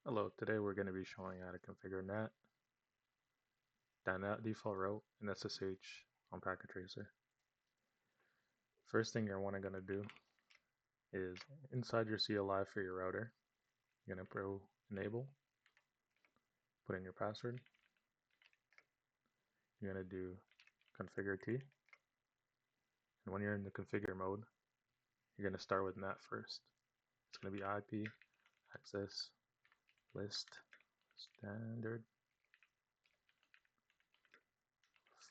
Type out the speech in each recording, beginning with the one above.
Hello, today we're going to be showing how to configure NAT Default Route and SSH on Packet Tracer. First thing you're going to do is inside your CLI for your router, you're going to pro enable, put in your password. You're going to do configure T, and when you're in the configure mode, you're going to start with NAT first. It's going to be IP access list standard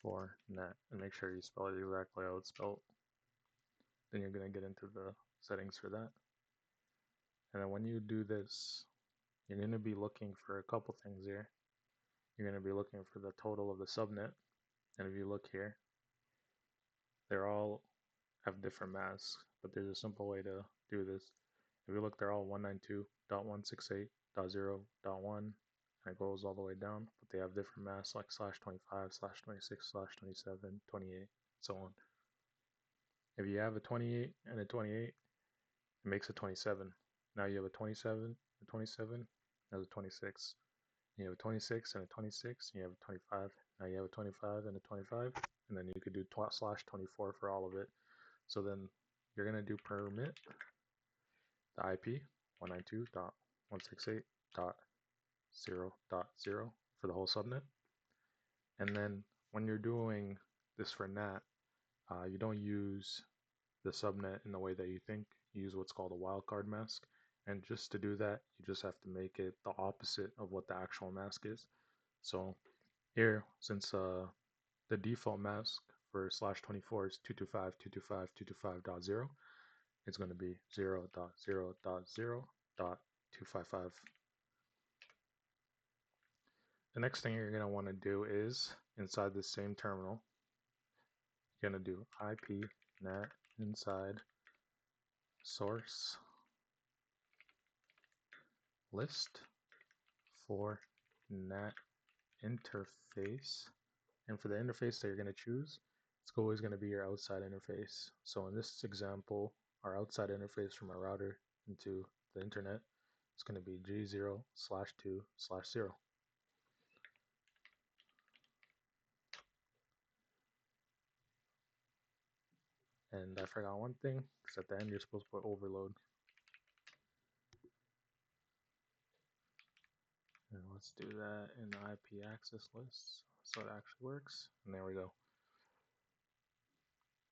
for NAT, and make sure you spell it exactly how it's spelled. Then you're going to get into the settings for that. And then when you do this, you're going to be looking for a couple things here. You're going to be looking for the total of the subnet. And if you look here, they're all have different masks, but there's a simple way to do this. If you look, they're all 192.168.0.1, and it goes all the way down, but they have different masks like /25, /26, /27, 28, so on. If you have a 28 and a 28, it makes a 27. Now you have a 27, a 27, and a 26. You have a 26 and a 26, you have a 25. Now you have a 25 and a 25, and then you could do /24 for all of it. So then you're going to do permit the IP 192.168.0.0 for the whole subnet. And then when you're doing this for NAT, you don't use the subnet in the way that you think. You use what's called a wildcard mask. And just to do that, you just have to make it the opposite of what the actual mask is. So here, since the default mask for /24 is 225.225.225.0, it's going to be 0.0.0.255. The next thing you're going to want to do is, inside the same terminal, you're going to do IP NAT inside source list for NAT interface. And for the interface that you're going to choose, it's always going to be your outside interface. So in this example, our outside interface from our router into the internet is going to be G0/2/0. And I forgot one thing, because at the end you're supposed to put overload. And let's do that in the IP access list so it actually works. And there we go.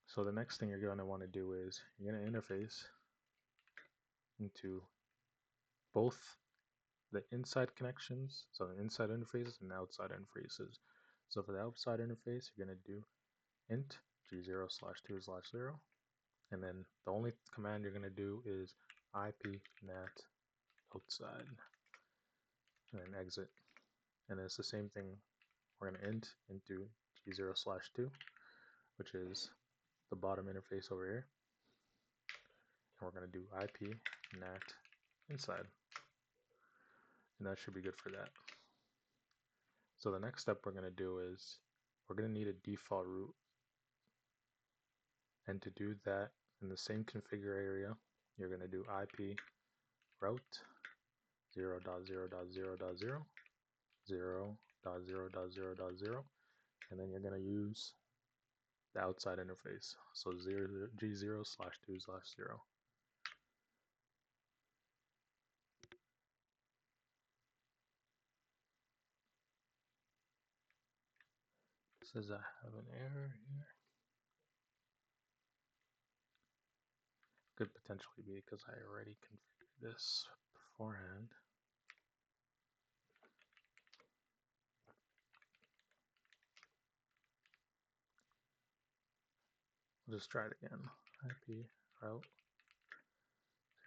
So the next thing you're going to want to do is you're going to interface into both the inside connections, so the inside interfaces and the outside interfaces. So for the outside interface, you're going to do int G0/2/0, and then the only command you're going to do is IP NAT outside, and then exit. And it's the same thing. We're going to int into G0/2, which is the bottom interface over here, and we're going to do IP NAT inside, and that should be good for that. So the next step we're going to do is we're going to need a default route, and to do that, in the same configure area, you're going to do IP route 0.0.0.0 0.0.0.0, and then you're going to use the outside interface, so G0/2/0. It says I have an error here. Could potentially be because I already configured this beforehand. I'll just try it again. IP route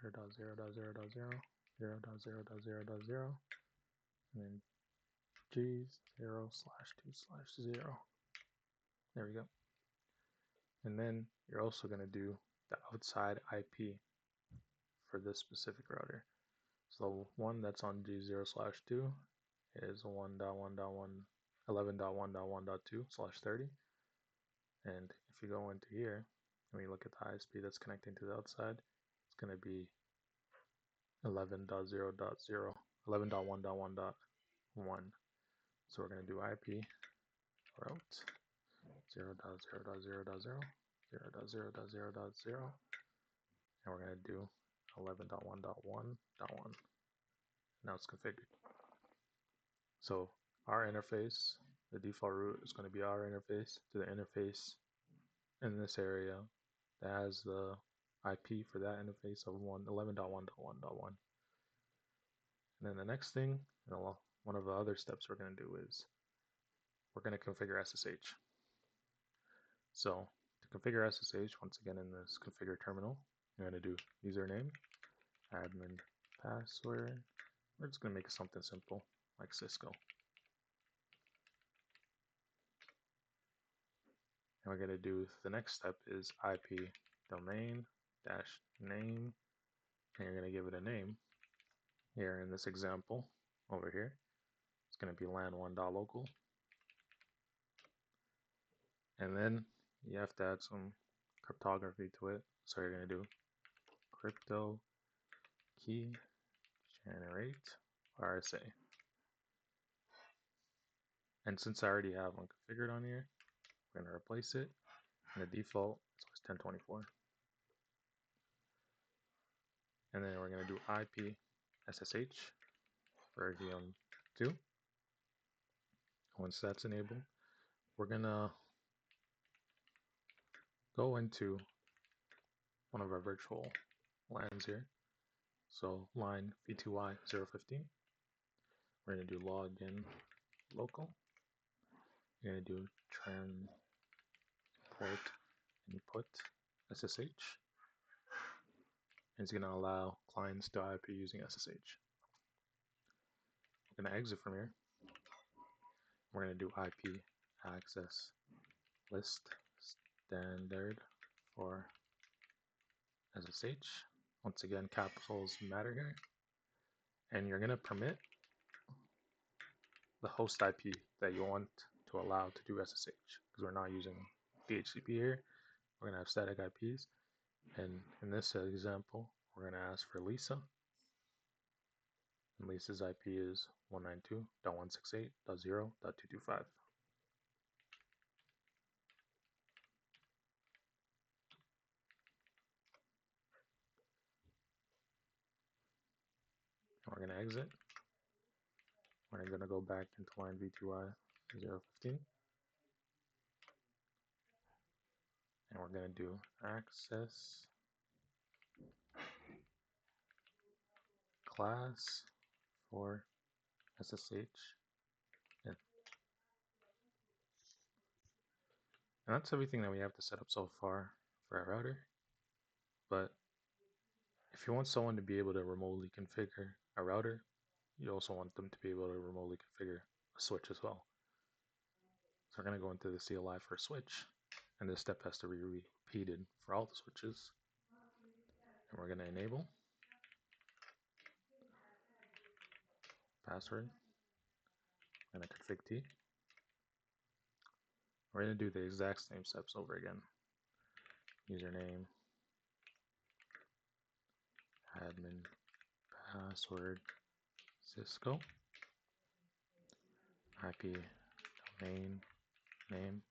0.0.0.0 0.0.0.0, and then G0/2/0. There we go. And then you're also going to do the outside IP for this specific router. So one that's on G0/2 is 1.1.1.11.1.1.2/30. And if you go into here and we look at the ISP that's connecting to the outside, it's going to be 11.0.0. 11.1.1.1. So we're going to do IP route 0.0.0.0.0.0.0.0, and we're going to do 11.1.1.1. Now it's configured. So our interface, the default route is going to be our interface to the interface in this area that has the IP for that interface of 11.1.1.1. And then the next thing, one of the other steps we're going to do is we're going to configure SSH. So to configure SSH, once again in this configure terminal, you're going to do username, admin, password. We're just going to make something simple like Cisco. And we're going to do the next step is IP domain dash name, and you're going to give it a name. Here in this example over here, it's going to be lan1.local. And then you have to add some cryptography to it. So you're going to do crypto key generate RSA. And since I already have one configured on here, we're going to replace it. And the default is 1024. And then we're going to do IP SSH version 2. Once that's enabled, we're going to go into one of our virtual LANs here. So line v2y015. We're going to do login local. You're going to do transport input SSH. And it's going to allow clients to IP using SSH. We're going to exit from here. We're going to do IP access list standard for SSH. Once again, capitals matter here. And you're going to permit the host IP that you want to allow to do SSH, because we're not using DHCP here. We're going to have static IPs. And in this example, we're going to ask for Lisa. And Lisa's IP is 192.168.0.225. We're going to exit. We're going to go back into line v2y015. And we're going to do access class for SSH. And that's everything that we have to set up so far for our router. But if you want someone to be able to remotely configure a router, you also want them to be able to remotely configure a switch as well. So we're going to go into the CLI for a switch, and this step has to be repeated for all the switches. And we're going to enable password, and a config T. We're going to do the exact same steps over again. Username, admin, password, Cisco, IP, domain, name.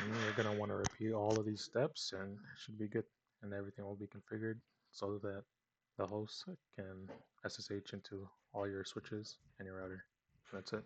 And you're going to want to repeat all of these steps, and it should be good, and everything will be configured so that the host can SSH into all your switches and your router. That's it.